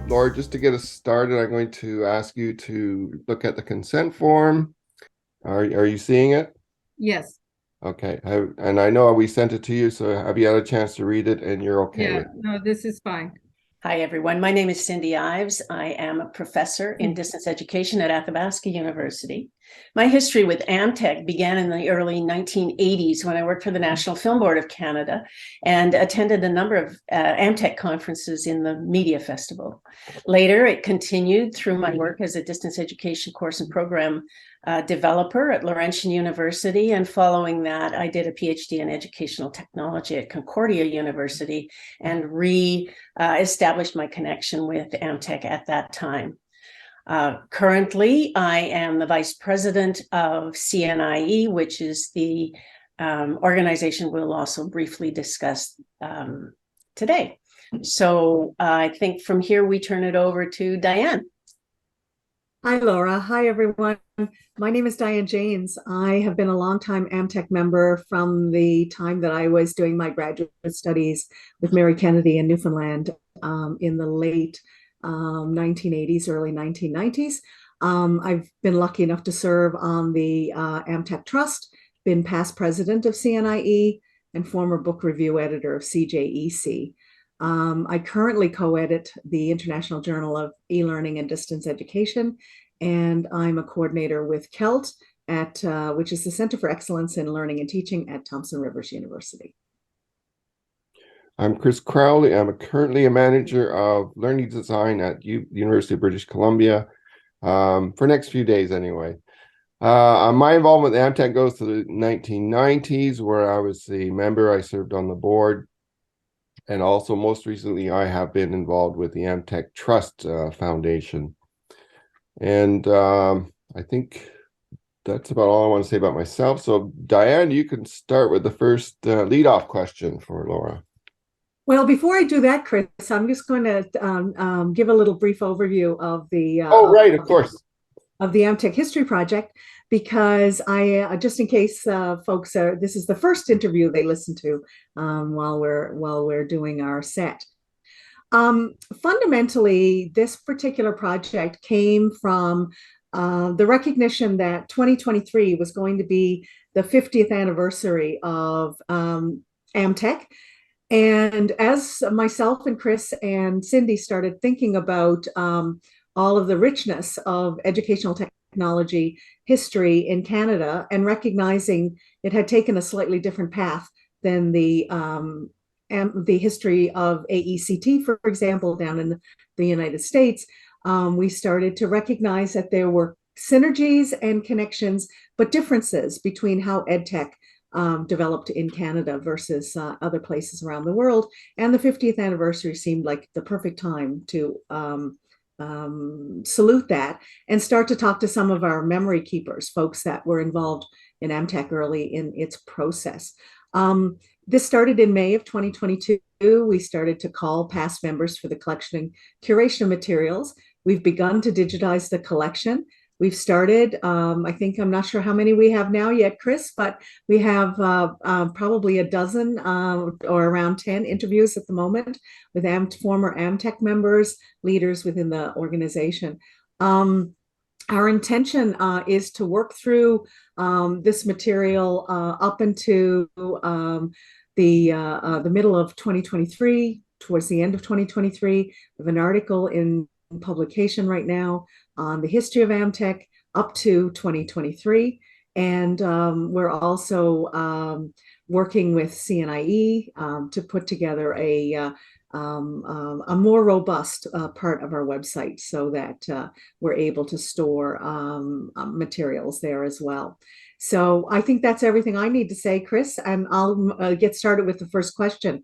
Laura, just to get us started, I'm going to ask you to look at the consent form. Are you seeing it? Yes. Okay. And I know we sent it to you, so have you had a chance to read it and you're okay Yeah. with it? No, this is fine. Hi, everyone. My name is Cindy Ives. I am a professor in distance education at Athabasca University. My history with AMTEC began in the early 1980s when I worked for the National Film Board of Canada and attended a number of AMTEC conferences in the Media Festival. Later, it continued through my work as a distance education course and program developer at Laurentian University. And following that, I did a PhD in educational technology at Concordia University and established my connection with AMTEC at that time. Currently, I am the vice president of CNIE, which is the organization we'll also briefly discuss today. So I think from here we turn it over to Diane. Hi, Laura. Hi, everyone. My name is Diane James. I have been a longtime AMTEC member from the time that I was doing my graduate studies with Mary Kennedy in Newfoundland in the late 1980s, early 1990s. I've been lucky enough to serve on the AMTEC Trust, been past president of CNIE, and former book review editor of CJEC. I currently co-edit the International Journal of E-Learning and Distance Education, and I'm a coordinator with CELT, which is the Center for Excellence in Learning and Teaching at Thompson Rivers University. I'm Chris Crowley. I'm currently a manager of learning design at University of British Columbia for the next few days anyway. My involvement with AMTEC goes to the 1990s, where I was the member. I served on the board. And also, most recently, I have been involved with the AMTEC Trust Foundation. And I think that's about all I want to say about myself. So, Diane, you can start with the first leadoff question for Laura. Well, before I do that, Chris, I'm just going to give a little brief overview of the right, of course, of the AMTEC History Project, because I just in case folks this is the first interview they listen to while we're doing our set. Fundamentally, this particular project came from the recognition that 2023 was going to be the 50th anniversary of AMTEC. And as myself and Chris and Cindy started thinking about all of the richness of educational technology history in Canada and recognizing it had taken a slightly different path than the history of AECT, for example, down in the United States, we started to recognize that there were synergies and connections, but differences between how EdTech developed in Canada versus other places around the world. And the 50th anniversary seemed like the perfect time to salute that and start to talk to some of our memory keepers, folks that were involved in AMTEC early in its process. This started in May of 2022. We started to call past members for the collection and curation of materials. We've begun to digitize the collection. We've started, I think, I'm not sure how many we have now yet, Chris, but we have probably a dozen or around 10 interviews at the moment with former AMTEC members, leaders within the organization. Our intention is to work through this material up into the middle of 2023, towards the end of 2023. We have an article in publication right now on the history of AMTEC up to 2023. And we're also working with CNIE to put together a more robust part of our website so that we're able to store materials there as well. So I think that's everything I need to say, Chris, and I'll get started with the first question.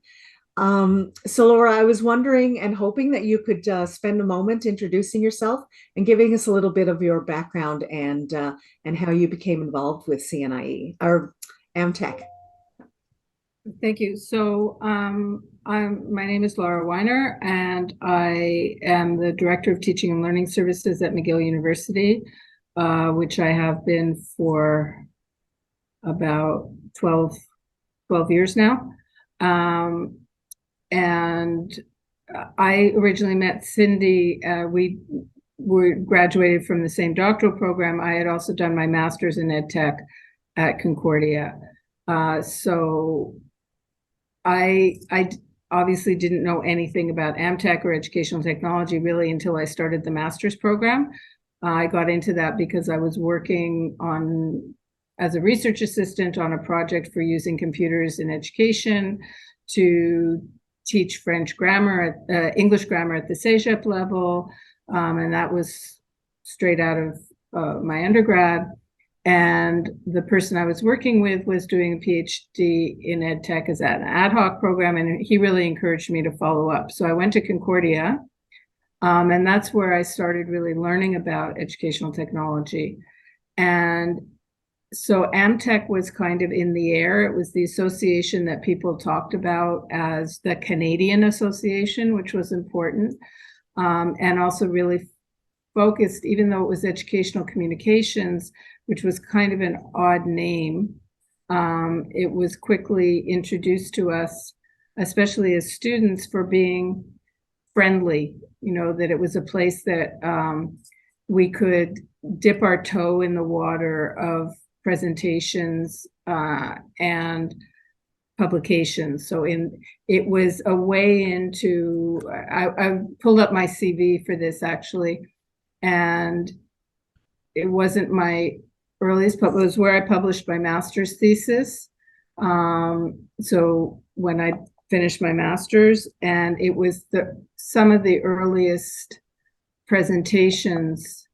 So Laura, I was wondering and hoping that you could spend a moment introducing yourself and giving us a little bit of your background and how you became involved with CNIE or AMTEC. Thank you. So my name is Laura Weiner, and I am the Director of Teaching and Learning Services at McGill University, which I have been for about 12 years now. And I originally met Cindy. We were graduated from the same doctoral program. I had also done my master's in ed tech at Concordia. So I obviously didn't know anything about AMTEC or educational technology really until I started the master's program. I got into that because I was working as a research assistant on a project for using computers in education to teach French grammar, English grammar at the CEGEP level. And that was straight out of my undergrad. And the person I was working with was doing a PhD in ed tech as an ad hoc program, and he really encouraged me to follow up. So I went to Concordia, and that's where I started really learning about educational technology. And so AMTEC was kind of in the air. It was the association that people talked about as the Canadian Association, which was important, and also really focused, even though it was educational communications, which was kind of an odd name. It was quickly introduced to us, especially as students, for being friendly, that it was a place that we could dip our toe in the water of presentations and publications. So it was a way into, I pulled up my CV for this actually, and it wasn't my earliest, but it was where I published my master's thesis. So when I finished my master's, and it was some of the earliest presentations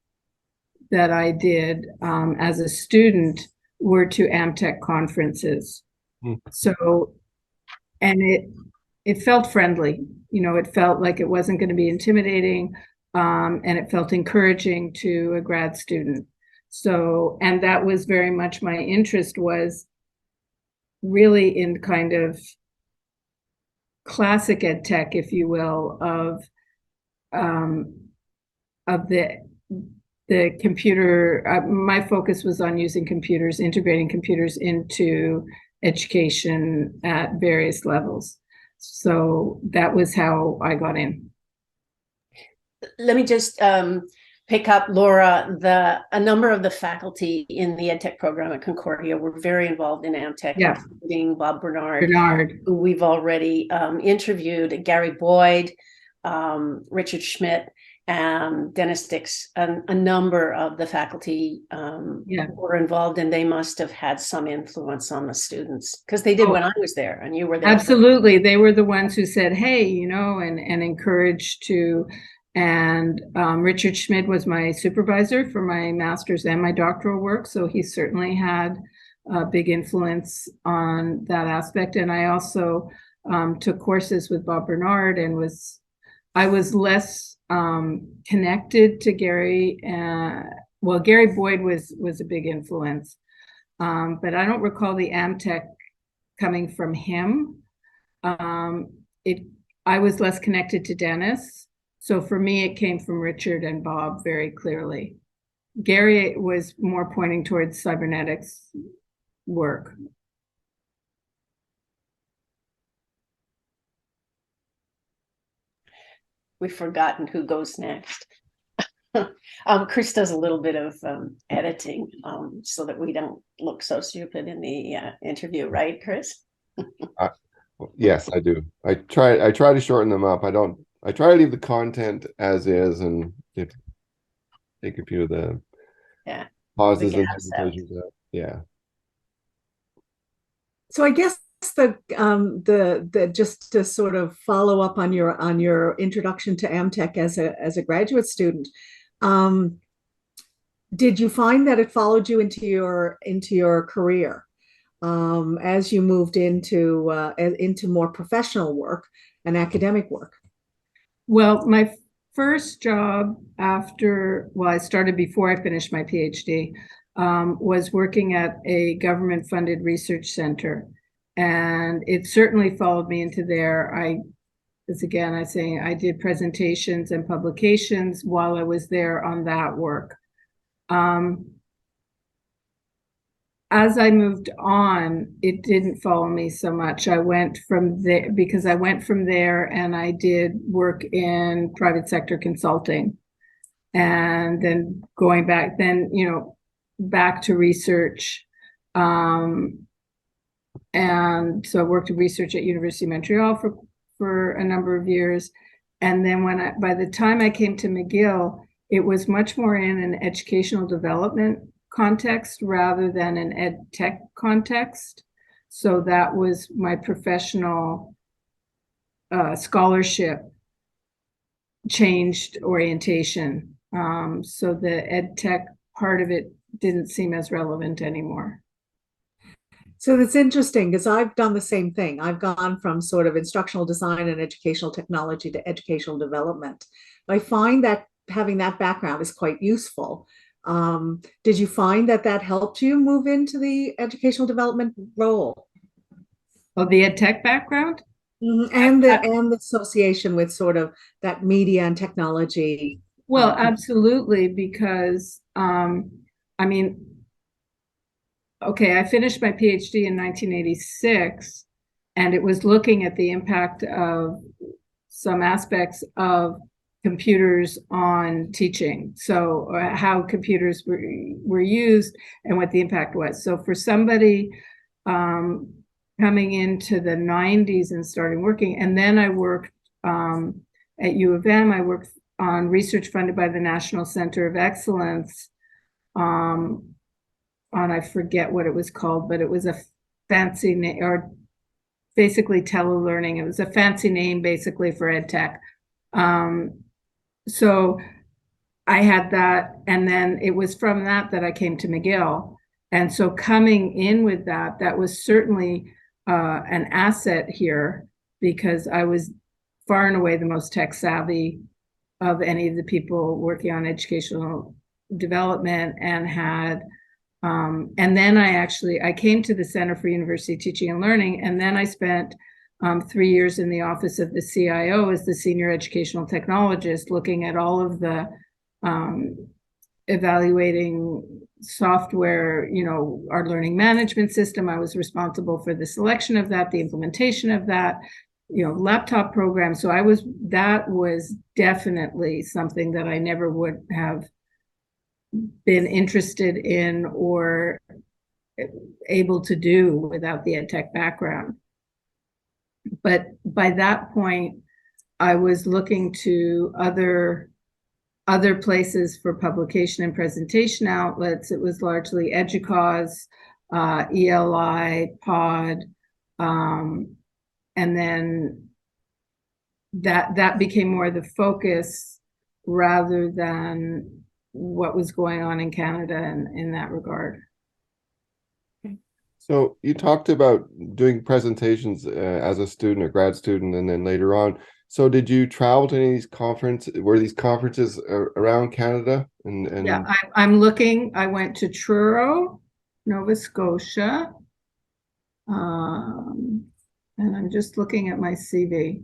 that I did as a student were to AMTEC conferences. So, and it felt friendly, it felt like it wasn't going to be intimidating, and it felt encouraging to a grad student. So, and that was very much my interest, was really in kind of classic ed tech, if you will, of the computer. My focus was on using computers, integrating computers into education at various levels. So that was how I got in. Let me just pick up, Laura. A number of the faculty in the EdTech program at Concordia were very involved in AMTEC, yeah, including Bob Bernard, who we've already interviewed, Gary Boyd, Richard Schmidt, and Dennis Dix. A number of the faculty were involved, and they must have had some influence on the students, because they did when I was there, and you were there. Absolutely. They were the ones who said, hey, and encouraged to. And Richard Schmidt was my supervisor for my master's and my doctoral work. So he certainly had a big influence on that aspect. And I also took courses with Bob Bernard, and I was less connected to Gary. Well, Gary Boyd was a big influence. But I don't recall the AMTEC coming from him. I was less connected to Dennis. So for me, it came from Richard and Bob very clearly. Gary was more pointing towards cybernetics work. We've forgotten who goes next. Chris does a little bit of editing so that we don't look so stupid in the interview, right, Chris? Yes, I do. I try to shorten them up. I try to leave the content as is and take a few of the pauses and hesitations out. Yeah. So I guess the just to sort of follow up on your introduction to AMTEC as a graduate student, did you find that it followed you into your career as you moved into more professional work and academic work? Well, my first job I started before I finished my PhD, was working at a government-funded research center. And it certainly followed me into there. I did presentations and publications while I was there on that work. as I moved on, it didn't follow me so much. I went from there because I went from there and I did work in private sector consulting, and then going back, then, back to research. And so I worked in research at University of Montreal for a number of years. And then by the time I came to McGill, it was much more in an educational development context rather than an ed tech context. So that was my professional scholarship changed orientation. So the ed tech part of it didn't seem as relevant anymore. So that's interesting because I've done the same thing. I've gone from sort of instructional design and educational technology to educational development. I find that having that background is quite useful. Did you find that helped you move into the educational development role? Oh, the ed tech background? And the association with sort of that media and technology. Well, absolutely, because okay, I finished my PhD in 1986, and it was looking at the impact of some aspects of computers on teaching. So how computers were used and what the impact was. So for somebody coming into the 90s and starting working, and then I worked at U of M, I worked on research funded by the National Center of Excellence on, I forget what it was called, but it was a fancy name, or basically telelearning. It was a fancy name basically for ed tech. So I had that, and then it was from that I came to McGill. And so coming in with that was certainly an asset here, because I was far and away the most tech savvy of any of the people working on educational development, and had and then I came to the Center for University Teaching and Learning, and then I spent 3 years in the office of the CIO as the senior educational technologist, looking at all of the evaluating software, our learning management system. I was responsible for the selection of that, the implementation of that, laptop programs. So that was definitely something that I never would have been interested in or able to do without the ed tech background. But by that point, I was looking to other places for publication and presentation outlets. It was largely EDUCAUSE, ELI, POD, and then that became more the focus rather than what was going on in Canada in that regard. So you talked about doing presentations as a student, a grad student, and then later on. So did you travel to any of these conferences? Were these conferences around Canada? And yeah, I'm looking. I went to Truro, Nova Scotia, and I'm just looking at my CV.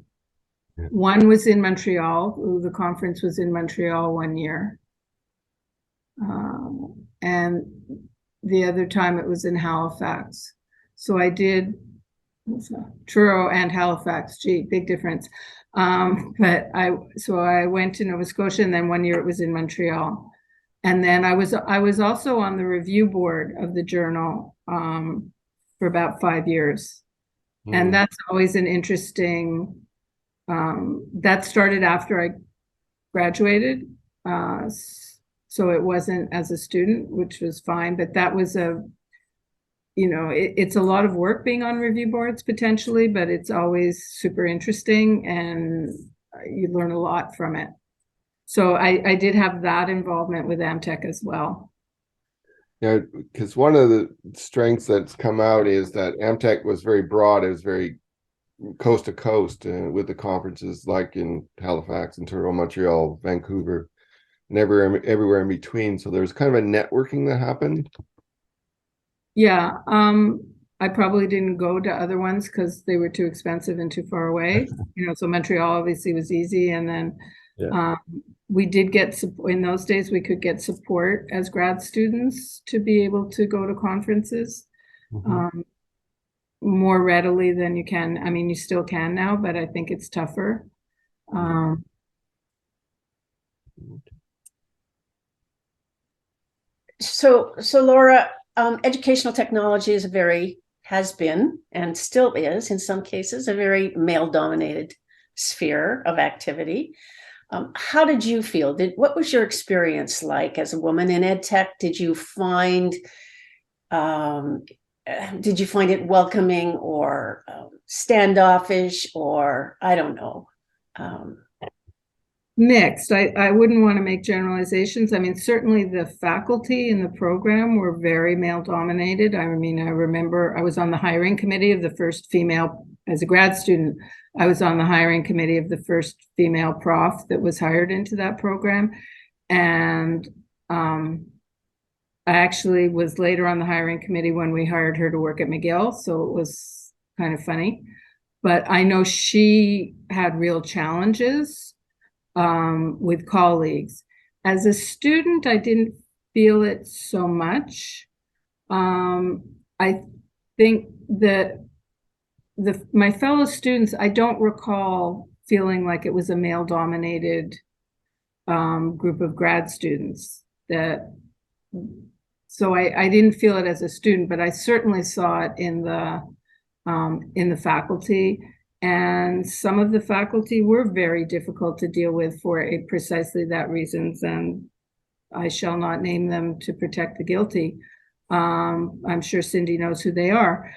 Yeah. One was in Montreal. The conference was in Montreal one year. And the other time it was in Halifax. So I did Truro and Halifax. Gee, big difference. But I went to Nova Scotia, and then one year it was in Montreal. And then I was also on the review board of the journal for about 5 years. And that's always an interesting, that started after I graduated. So it wasn't as a student, which was fine, but that was it's a lot of work being on review boards potentially, but it's always super interesting and you learn a lot from it. So I did have that involvement with AMTEC as well. Yeah, because one of the strengths that's come out is that AMTEC was very broad. It was very coast to coast with the conferences like in Halifax and Toronto, Montreal, Vancouver, and everywhere in between. So there's kind of a networking that happened. Yeah, I probably didn't go to other ones because they were too expensive and too far away. So Montreal obviously was easy, and then we did get support in those days. We could get support as grad students to be able to go to conferences more readily than you can. I mean, you still can now, but I think it's tougher. So Laura, educational technology has been and still is in some cases a very male-dominated sphere of activity. How did you feel? What was your experience like as a woman in ed tech? Did you find it welcoming or standoffish, or I don't know? Mixed. I wouldn't want to make generalizations. I mean, certainly the faculty in the program were very male dominated. I mean, I remember I was on the hiring committee of the first female, as a grad student, I was on the hiring committee of the first female prof that was hired into that program. And I actually was later on the hiring committee when we hired her to work at McGill. So it was kind of funny. But I know she had real challenges with colleagues. As a student, I didn't feel it so much. I think that my fellow students, I don't recall feeling like it was a male-dominated group of grad students. So I didn't feel it as a student, but I certainly saw it in the faculty. And some of the faculty were very difficult to deal with for precisely that reasons, and I shall not name them to protect the guilty. I'm sure Cindy knows who they are.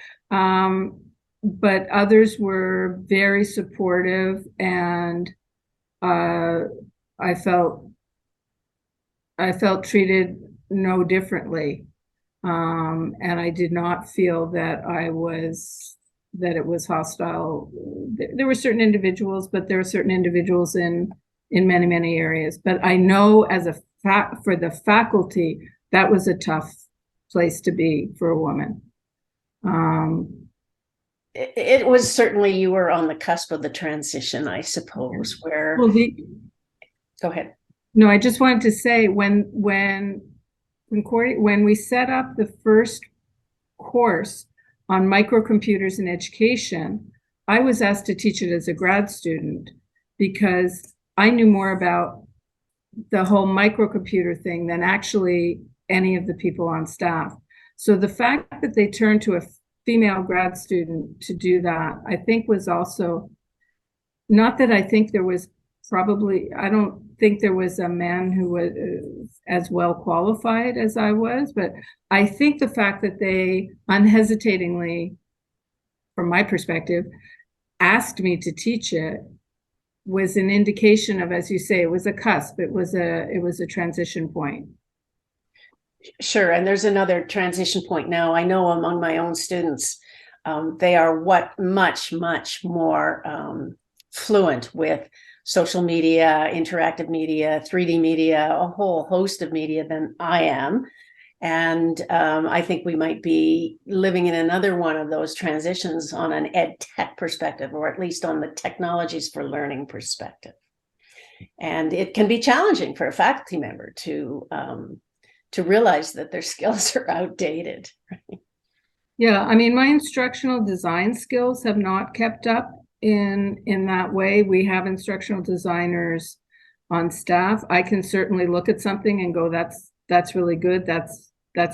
But others were very supportive, and I felt treated no differently. And I did not feel that it was hostile. There were certain individuals, but there were certain individuals in many, many areas. But I know for the faculty, that was a tough place to be for a woman. It was certainly, you were on the cusp of the transition, I suppose, where... Well, go ahead. No, I just wanted to say when we set up the first course on microcomputers in education, I was asked to teach it as a grad student because I knew more about the whole microcomputer thing than actually any of the people on staff. So the fact that they turned to a female grad student to do that, I think was also, not that I think there was I don't think there was a man who was as well qualified as I was, but I think the fact that they unhesitatingly, from my perspective, asked me to teach it was an indication of, as you say, it was a cusp. It was a transition point. Sure, and there's another transition point now. I know among my own students, they are much more fluent with social media, interactive media, 3D media, a whole host of media than I am. And I think we might be living in another one of those transitions on an ed tech perspective, or at least on the technologies for learning perspective. And it can be challenging for a faculty member to realize that their skills are outdated. Yeah, I mean, my instructional design skills have not kept up in that way. We have instructional designers on staff. I can certainly look at something and go, that's really good, that's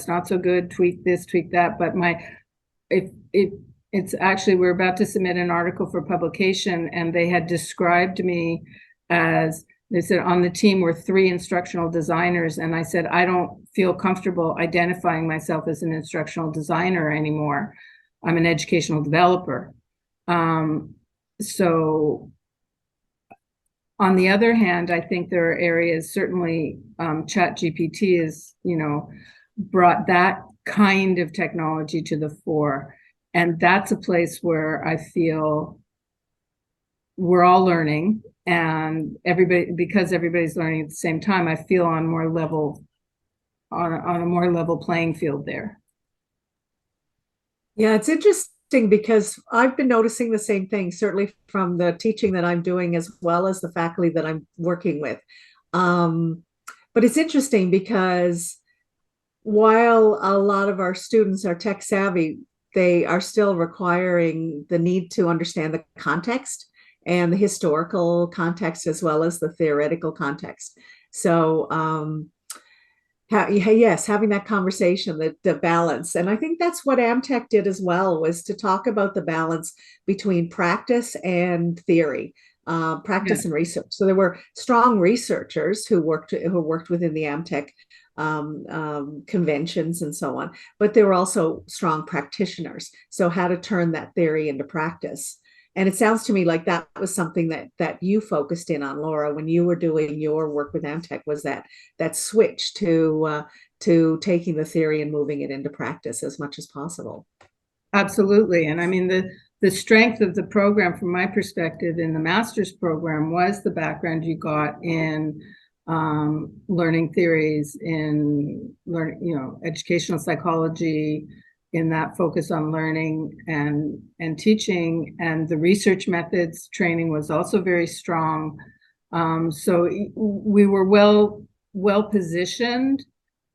not so good, tweak this, tweak that. But it's actually, we're about to submit an article for publication, and they had described me as, they said on the team were 3 instructional designers, and I said I don't feel comfortable identifying myself as an instructional designer anymore. I'm an educational developer. So on the other hand, I think there are areas, certainly ChatGPT is, brought that kind of technology to the fore. And that's a place where I feel we're all learning, and because everybody's learning at the same time, I feel on a more level playing field there. Yeah, it's interesting because I've been noticing the same thing, certainly from the teaching that I'm doing as well as the faculty that I'm working with. But it's interesting because while a lot of our students are tech savvy, they are still requiring the need to understand the context and the historical context as well as the theoretical context. So yes, having that conversation, the balance. And I think that's what AMTEC did as well, was to talk about the balance between practice and theory, practice and research. So there were strong researchers who worked within the AMTEC conventions and so on, but there were also strong practitioners. So how to turn that theory into practice. And it sounds to me like that was something that you focused in on, Laura, when you were doing your work with AMTEC, was that switch to taking the theory and moving it into practice as much as possible. Absolutely. And I mean, the strength of the program from my perspective in the master's program was the background you got in learning theories, in educational psychology, in that focus on learning and teaching, and the research methods training was also very strong. So we were well positioned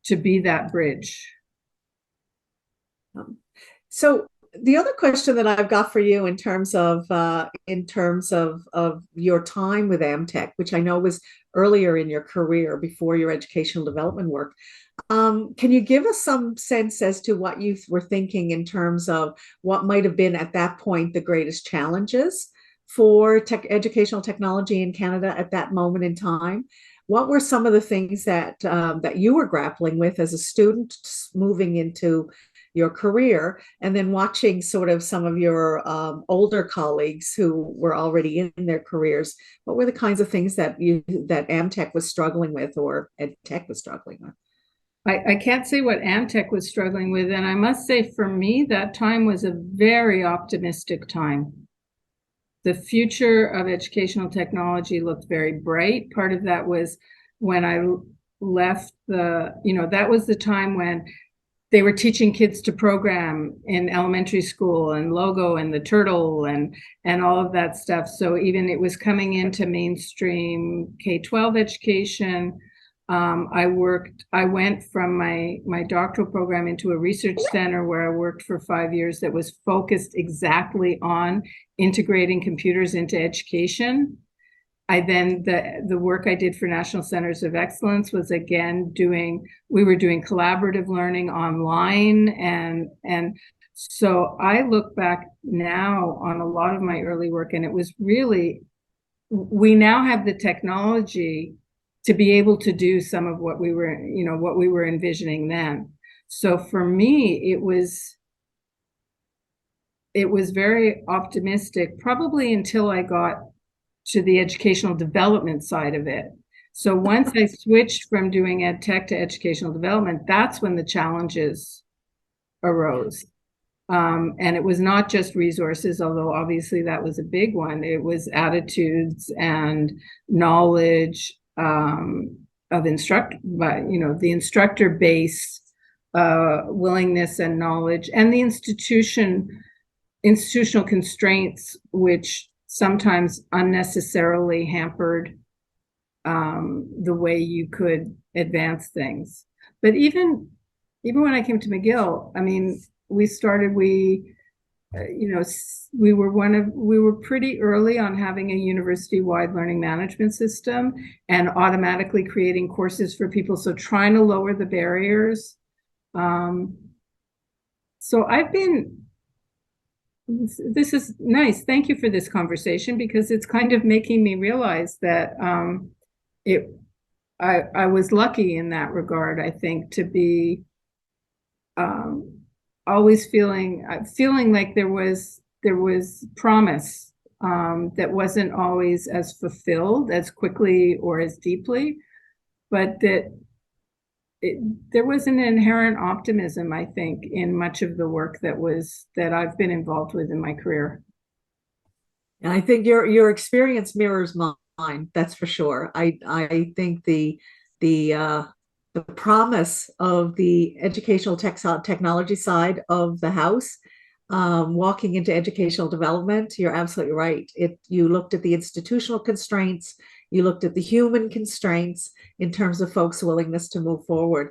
to be that bridge. So the other question that I've got for you in terms of your time with AMTEC, which I know was earlier in your career before your educational development work, can you give us some sense as to what you were thinking in terms of what might have been at that point the greatest challenges for educational technology in Canada at that moment in time? What were some of the things that you were grappling with as a student moving into your career, and then watching sort of some of your older colleagues who were already in their careers? What were the kinds of things that AMTEC was struggling with, or EdTech was struggling with? I can't say what AMTEC was struggling with, and I must say for me, that time was a very optimistic time. The future of educational technology looked very bright. Part of that was when I left that was the time when they were teaching kids to program in elementary school, and Logo and the Turtle and all of that stuff. So even it was coming into mainstream K-12 education. I went from my doctoral program into a research center where I worked for 5 years that was focused exactly on integrating computers into education. The work I did for National Centers of Excellence was again we were doing collaborative learning online. And so I look back now on a lot of my early work, and it was really, we now have the technology to be able to do some of what we were envisioning then. So for me, it was very optimistic, probably until I got to the educational development side of it. So once I switched from doing ed tech to educational development, that's when the challenges arose. And it was not just resources, although obviously that was a big one. It was attitudes and knowledge of the instructor base, willingness and knowledge, and the institutional constraints, which sometimes unnecessarily hampered the way you could advance things. But even when I came to McGill, I mean, we were pretty early on having a university-wide learning management system and automatically creating courses for people. So trying to lower the barriers. So this is nice. Thank you for this conversation, because it's kind of making me realize that I was lucky in that regard, I think, to be always feeling like there was promise that wasn't always as fulfilled as quickly or as deeply, but that there was an inherent optimism, I think, in much of the work that I've been involved with in my career. And I think your experience mirrors mine. That's for sure. I think the promise of the educational technology side of the house, walking into educational development, you're absolutely right. You looked at the institutional constraints, You looked at the human constraints in terms of folks' willingness to move forward.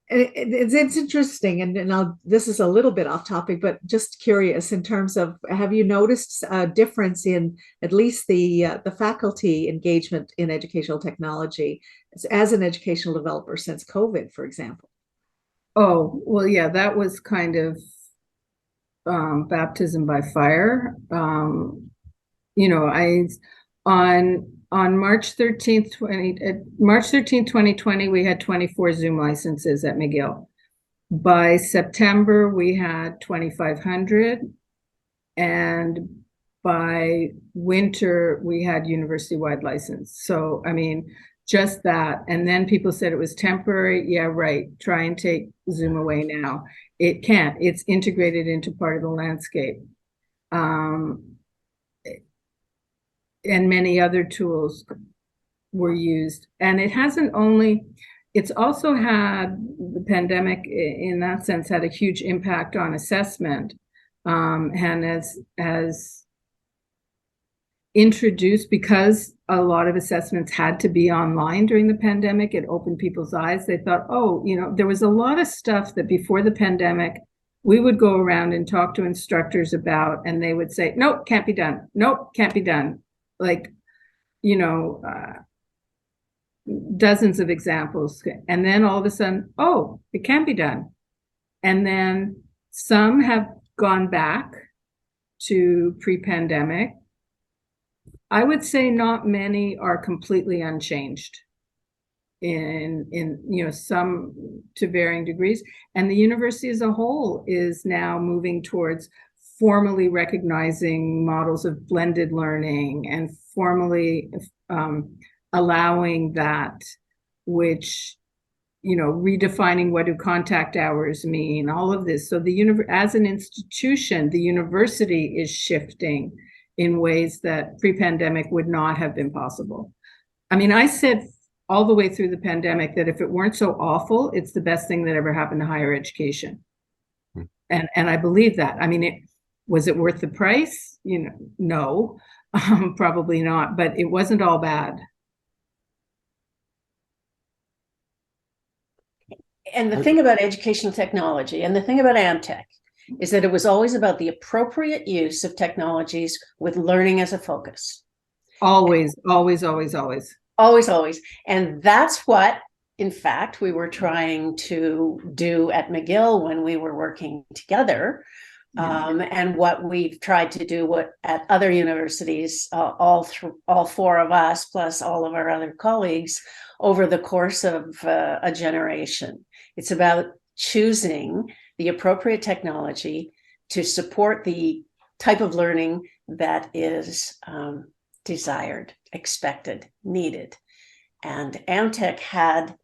It's interesting, and this is a little bit off topic, but just curious in terms of, have you noticed a difference in at least the faculty engagement in educational technology as an educational developer since COVID, for example? Oh, well, yeah, that was kind of baptism by fire. On March 13th, 2020, we had 24 Zoom licenses at McGill. By September, we had 2,500. And by winter, we had university-wide license. So, I mean, just that. And then people said it was temporary. Yeah, right. Try and take Zoom away now. It can't. It's integrated into part of the landscape. And many other tools were used. And it hasn't only, it's also had, the pandemic in that sense had a huge impact on assessment, and has introduced, because a lot of assessments had to be online during the pandemic, it opened people's eyes. They thought, oh, there was a lot of stuff that before the pandemic, we would go around and talk to instructors about, and they would say, nope, can't be done. Nope, can't be done. Like, dozens of examples. And then all of a sudden, oh, it can be done. And then some have gone back to pre-pandemic. I would say not many are completely unchanged in some to varying degrees. And the university as a whole is now moving towards formally recognizing models of blended learning and formally allowing that, which, redefining what do contact hours mean, all of this. So as an institution, the university is shifting in ways that pre-pandemic would not have been possible. I mean, I said all the way through the pandemic that if it weren't so awful, it's the best thing that ever happened to higher education. And I believe that. I mean, was it worth the price? No, probably not, but it wasn't all bad. And the thing about educational technology and the thing about AMTEC is that it was always about the appropriate use of technologies with learning as a focus. Always, always, always, always. Always, always. And that's what, in fact, we were trying to do at McGill when we were working together. And what we've tried to do at other universities, all four of us, plus all of our other colleagues, over the course of a generation. It's about choosing the appropriate technology to support the type of learning that is desired, expected, needed. And AMTEC had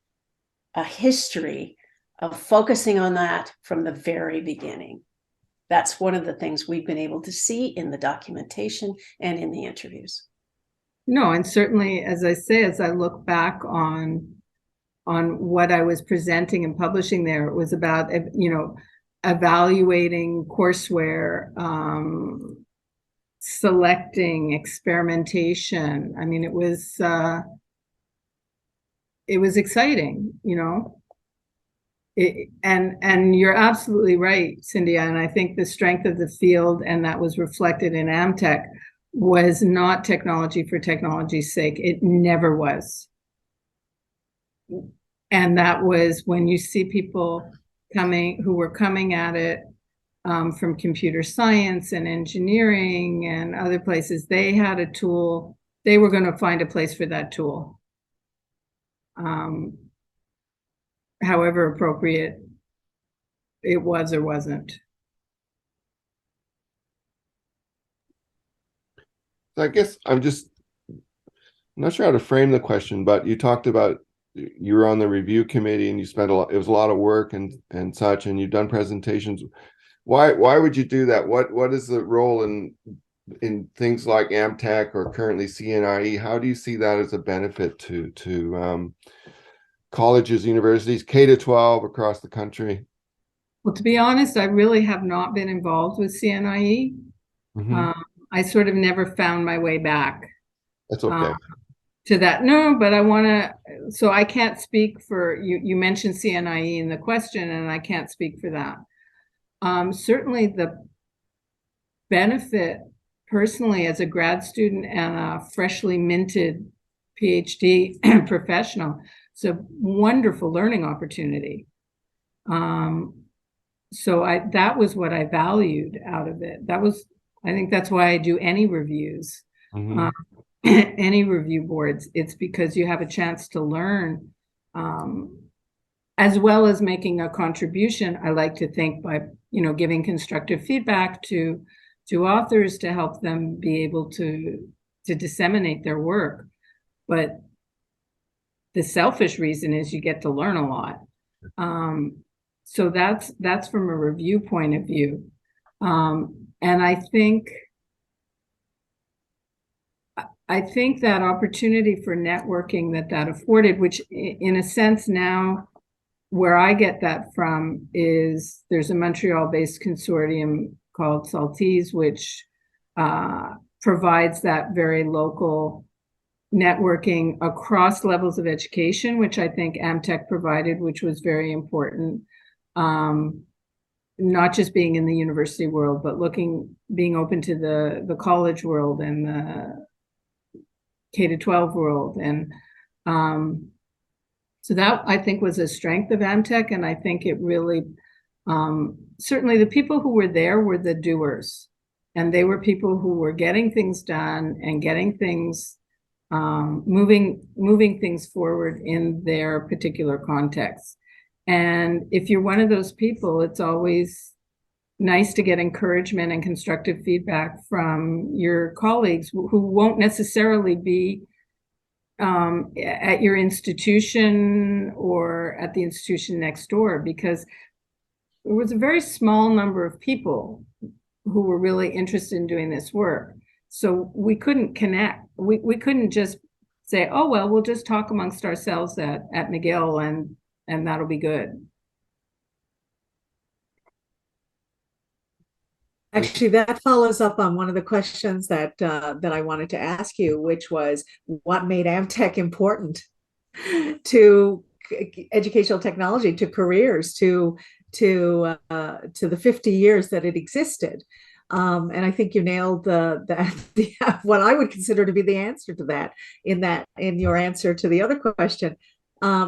a history of focusing on that from the very beginning. That's one of the things we've been able to see in the documentation and in the interviews. No, and certainly, as I say, as I look back on what I was presenting and publishing there, it was about, evaluating courseware, selecting, experimentation. I mean, it was exciting, and you're absolutely right, Cynthia. And I think the strength of the field, and that was reflected in AMTEC, was not technology for technology's sake. It never was. And that was when you see people who were coming at it from computer science and engineering and other places, they had a tool, they were going to find a place for that tool. However appropriate it was or wasn't. I guess I'm not sure how to frame the question, but you talked about you were on the review committee and you spent it was a lot of work and such, and you've done presentations. Why would you do that? What is the role in things like AMTEC or currently CNIE? How do you see that as a benefit to colleges, universities, K-12 across the country? Well, to be honest, I really have not been involved with CNIE. I sort of never found my way back. That's okay. To that. No, but I want to, so I can't speak for you. You mentioned CNIE in the question, and I can't speak for that. Certainly the benefit personally as a grad student and a freshly minted PhD professional, it's a wonderful learning opportunity. So that was what I valued out of it. I think that's why I do any reviews, any review boards. It's because you have a chance to learn, as well as making a contribution. I like to think by, giving constructive feedback to authors to help them be able to disseminate their work. But the selfish reason is you get to learn a lot. So that's from a review point of view. And I think that opportunity for networking that afforded, which in a sense now where I get that from is there's a Montreal-based consortium called Saltese, which provides that very local networking across levels of education, which I think AMTEC provided, which was very important. Not just being in the university world, but being open to the college world and the K-12 world. And so that I think was a strength of AMTEC. And I think it really, certainly the people who were there were the doers. And they were people who were getting things done and getting things, moving things forward in their particular context. And if you're one of those people, it's always nice to get encouragement and constructive feedback from your colleagues who won't necessarily be at your institution or at the institution next door, because there was a very small number of people who were really interested in doing this work. So we couldn't connect. We couldn't just say, oh, well, we'll just talk amongst ourselves at McGill and that'll be good. Actually, that follows up on one of the questions that I wanted to ask you, which was what made AMTEC important to educational technology, to careers, to the 50 years that it existed. And I think you nailed the what I would consider to be the answer to that in your answer to the other question,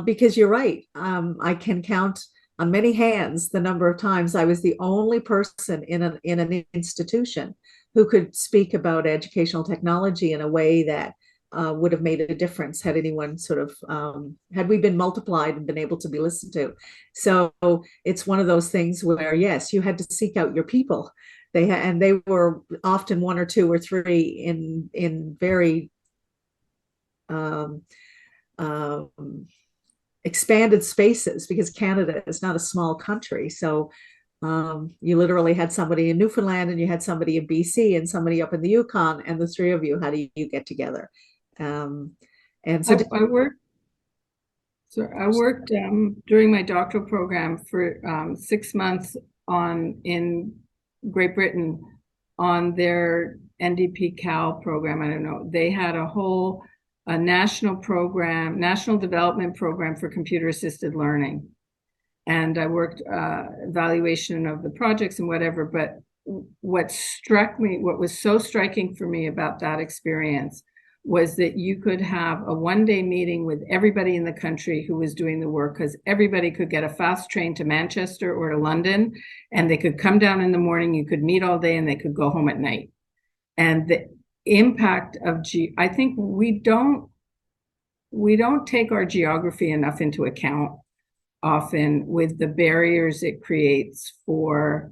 because you're right. I can count on many hands the number of times I was the only person in an institution who could speak about educational technology in a way that would have made a difference had anyone sort of had we been multiplied and been able to be listened to. So it's one of those things where, yes, you had to seek out your people. They were often one or two or three in very expanded spaces, because Canada is not a small country. So you literally had somebody in Newfoundland and you had somebody in BC and somebody up in the Yukon, and the three of you, how do you get together? And so I worked during my doctoral program for 6 months in Great Britain on their NDP Cal program. I don't know. They had a national program, national development program for computer assisted learning. And I worked evaluation of the projects and whatever. But what was so striking for me about that experience was that you could have a one-day meeting with everybody in the country who was doing the work, because everybody could get a fast train to Manchester or to London, and they could come down in the morning, you could meet all day, and they could go home at night. And the impact of I think we don't take our geography enough into account often, with the barriers it creates for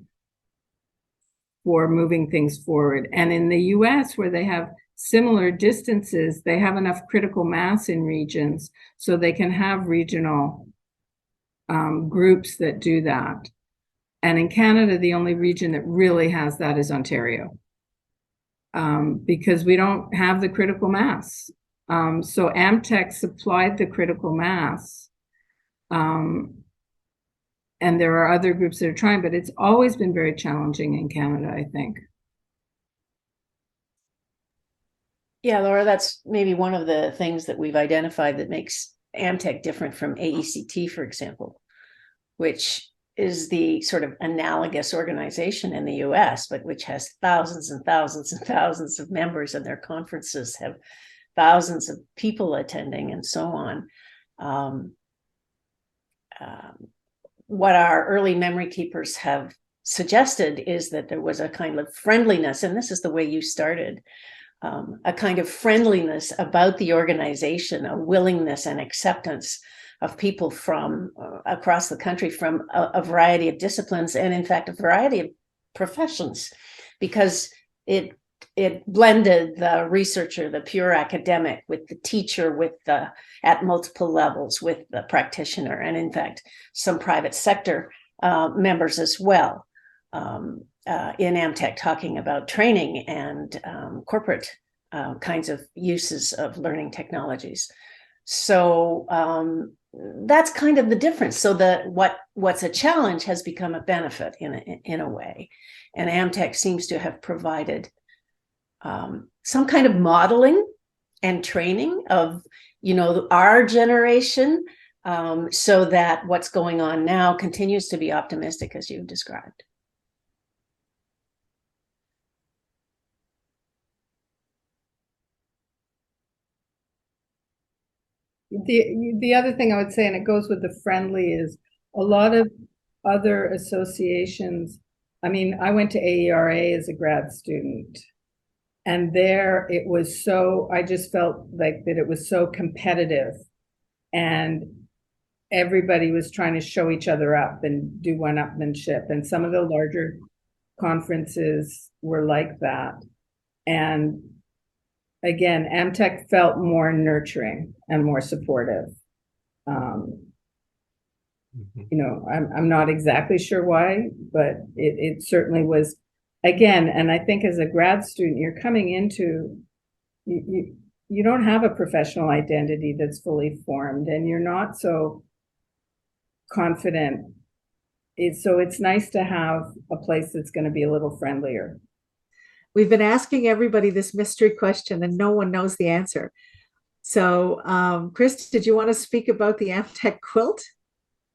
moving things forward. And in the US, where they have similar distances, they have enough critical mass in regions so they can have regional groups that do that. And in Canada, the only region that really has that is Ontario, because we don't have the critical mass. So AMTEC supplied the critical mass. And there are other groups that are trying, but it's always been very challenging in Canada, I think. Yeah, Laura, that's maybe one of the things that we've identified that makes AMTEC different from AECT, for example, which is the sort of analogous organization in the US, but which has thousands and thousands and thousands of members, and their conferences have thousands of people attending and so on. What our early memory keepers have suggested is that there was a kind of friendliness, and this is the way you started, a kind of friendliness about the organization, a willingness and acceptance of people from across the country, from a variety of disciplines, and in fact, a variety of professions, because it blended the researcher, the pure academic, with the teacher, with the at multiple levels, with the practitioner, and in fact, some private sector members as well in AMTEC, talking about training and corporate kinds of uses of learning technologies. So that's kind of the difference. So that what's a challenge has become a benefit in a way, and AMTEC seems to have provided some kind of modeling and training of, our generation, so that what's going on now continues to be optimistic, as you've described. The other thing I would say, and it goes with the friendly, is a lot of other associations. I mean, I went to AERA as a grad student, and there it was so, I just felt like that it was so competitive, and everybody was trying to show each other up and do one-upmanship. And some of the larger conferences were like that. And again, AMTEC felt more nurturing and more supportive. I'm not exactly sure why, but it certainly was. Again, and I think as a grad student, you're coming into, you don't have a professional identity that's fully formed, and you're not so confident. So it's nice to have a place that's going to be a little friendlier. We've been asking everybody this mystery question and no one knows the answer. So, Chris, did you want to speak about the AMTEC quilt?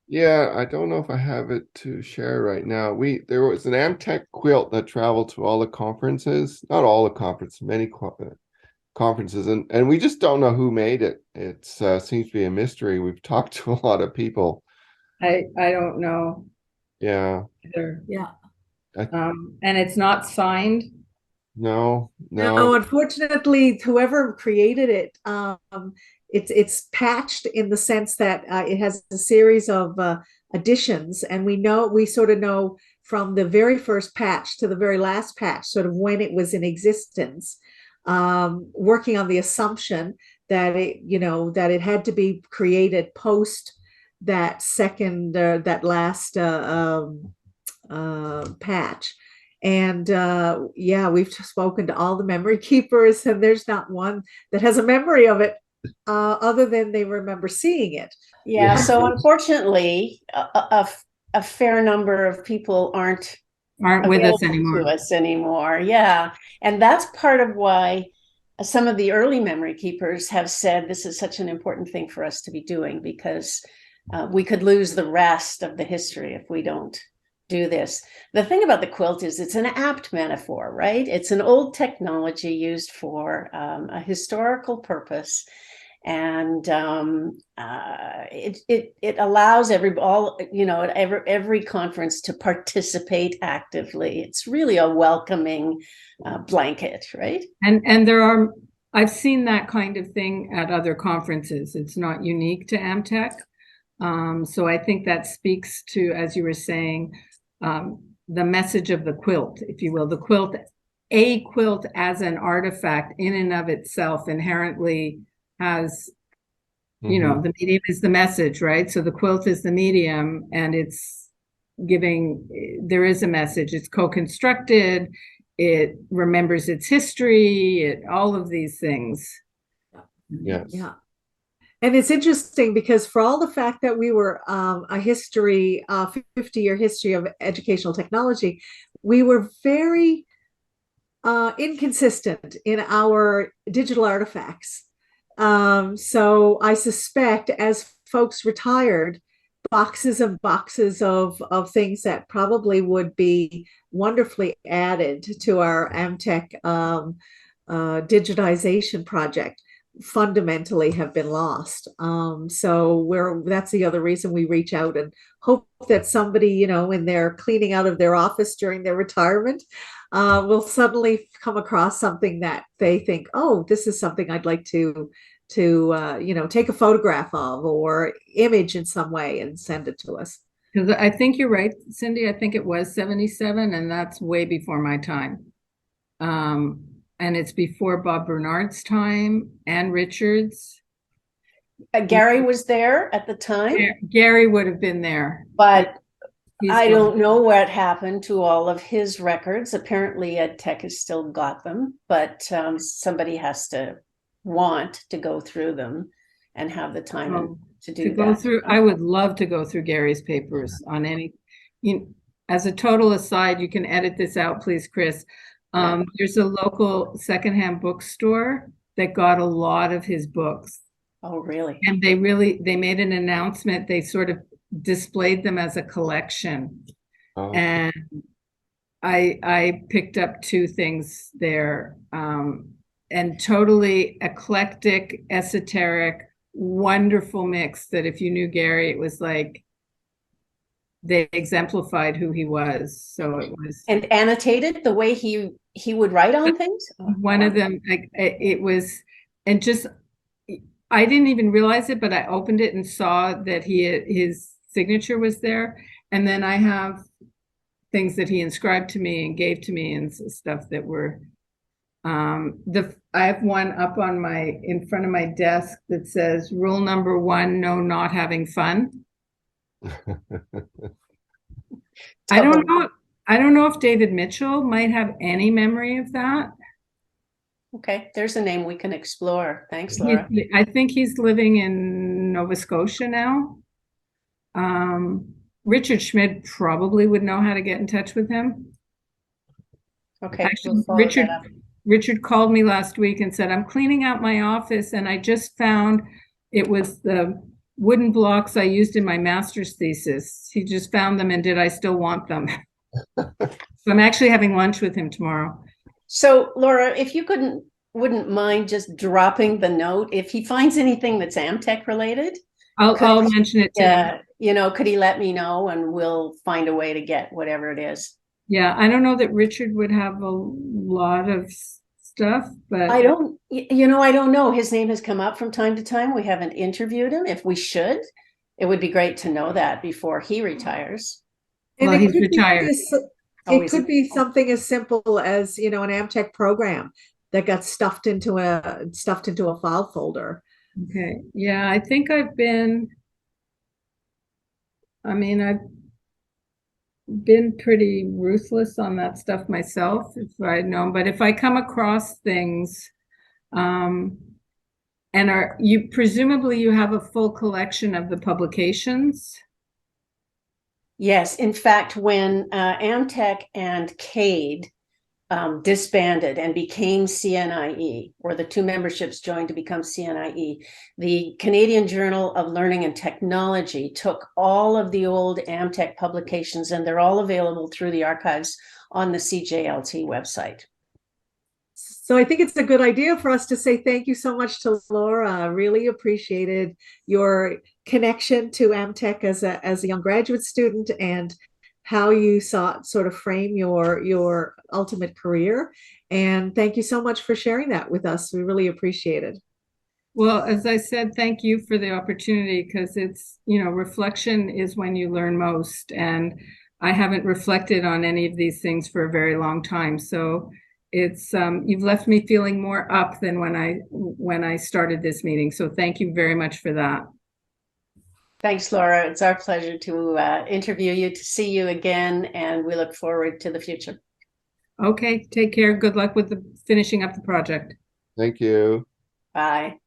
Yeah, I don't know if I have it to share right now. There was an AMTEC quilt that traveled to all the conferences, not all the conferences, many conferences, and we just don't know who made it. It seems to be a mystery. We've talked to a lot of people. I don't know. Yeah. And it's not signed. No. Unfortunately, whoever created it, it's patched in the sense that it has a series of additions, and we sort of know from the very first patch to the very last patch sort of when it was in existence, working on the assumption that it had to be created post that last patch. And we've spoken to all the memory keepers, and there's not one that has a memory of it other than they remember seeing it. Yeah, so unfortunately, a fair number of people aren't with us anymore. Yeah, and that's part of why some of the early memory keepers have said this is such an important thing for us to be doing, because we could lose the rest of the history if we don't do this. The thing about the quilt is it's an apt metaphor, right? It's an old technology used for a historical purpose, and it allows every conference to participate actively. It's really a welcoming blanket, right? And I've seen that kind of thing at other conferences. It's not unique to AMTEC. So I think that speaks to, as you were saying, the message of the quilt, if you will. A quilt as an artifact in and of itself inherently has, the medium is the message, right? So the quilt is the medium, and there is a message. It's co-constructed, it remembers its history, all of these things. Yes. Yeah. And it's interesting because for all the fact that we were a 50-year history of educational technology, we were very inconsistent in our digital artifacts. So I suspect as folks retired, boxes and boxes of things that probably would be wonderfully added to our AMTEC digitization project fundamentally have been lost. So that's the other reason we reach out and hope that somebody, you know, in their cleaning out of their office during their retirement, will suddenly come across something that they think, oh, this is something I'd like to you know, take a photograph of or image in some way and send it to us. Because I think you're right, Cindy. I think it was 77, and that's way before my time. And it's before Bob Bernard's time and Richard's. Gary was there at the time, Gary would have been there. but He's I gone. don't know what happened to all of his records. Apparently, EdTech has still got them, but somebody has to want to go through them and have the time to do go that. through. I would love to go through Gary's papers on any. As a total aside, you can edit this out, please, Chris. There's a local secondhand bookstore that got a lot of his books. Oh, really? And they made an announcement. They sort of displayed them as a collection. Oh. And I picked up 2 things there. And totally eclectic, esoteric, wonderful mix that if you knew Gary, it was like they exemplified who he was. So it was. And annotated the way he would write on things? One of them, like it was, and just, I didn't even realize it, but I opened it and saw that his signature was there. And then I have things that he inscribed to me and gave to me and stuff that were, I have one up on in front of my desk that says rule number 1, no not having fun. I don't know if David Mitchell might have any memory of that. Okay, there's a name we can explore. Thanks, Laura. I think he's living in Nova Scotia now. Richard Schmidt probably would know how to get in touch with him. Okay, Actually, we'll Richard called me last week and said, I'm cleaning out my office and I just found it was the wooden blocks I used in my master's thesis. He just found them and did I still want them? So I'm actually having lunch with him tomorrow. So, Laura, if you wouldn't mind just dropping the note, if he finds anything that's AMTEC related, I'll mention it to him. You know, could he let me know and we'll find a way to get whatever it is. Yeah, I don't know that Richard would have a lot of stuff, but I don't know. His name has come up from time to time. We haven't interviewed him. If we should, it would be great to know that before he retires. And well, he's retired. It could be something as simple as, you know, an AMTEC program that got stuffed into a file folder. Okay. Yeah, I think I've been pretty ruthless on that stuff myself, if I'd known. But if I come across things, and presumably you have a full collection of the publications? Yes, in fact, when AMTEC and CADE disbanded and became CNIE, or the 2 memberships joined to become CNIE, the Canadian Journal of Learning and Technology took all of the old AMTEC publications, and they're all available through the archives on the CJLT website. So I think it's a good idea for us to say thank you so much to Laura. Really appreciated your connection to AMTEC as a young graduate student and how you sort of frame your ultimate career. And thank you so much for sharing that with us. We really appreciate it. Well, as I said, thank you for the opportunity, because it's, you know, reflection is when you learn most. And I haven't reflected on any of these things for a very long time. So it's you've left me feeling more up than when I started this meeting. So thank you very much for that. Thanks, Laura. It's our pleasure to interview you, to see you again, and we look forward to the future. Okay, take care. Good luck with finishing up the project. Thank you. Bye.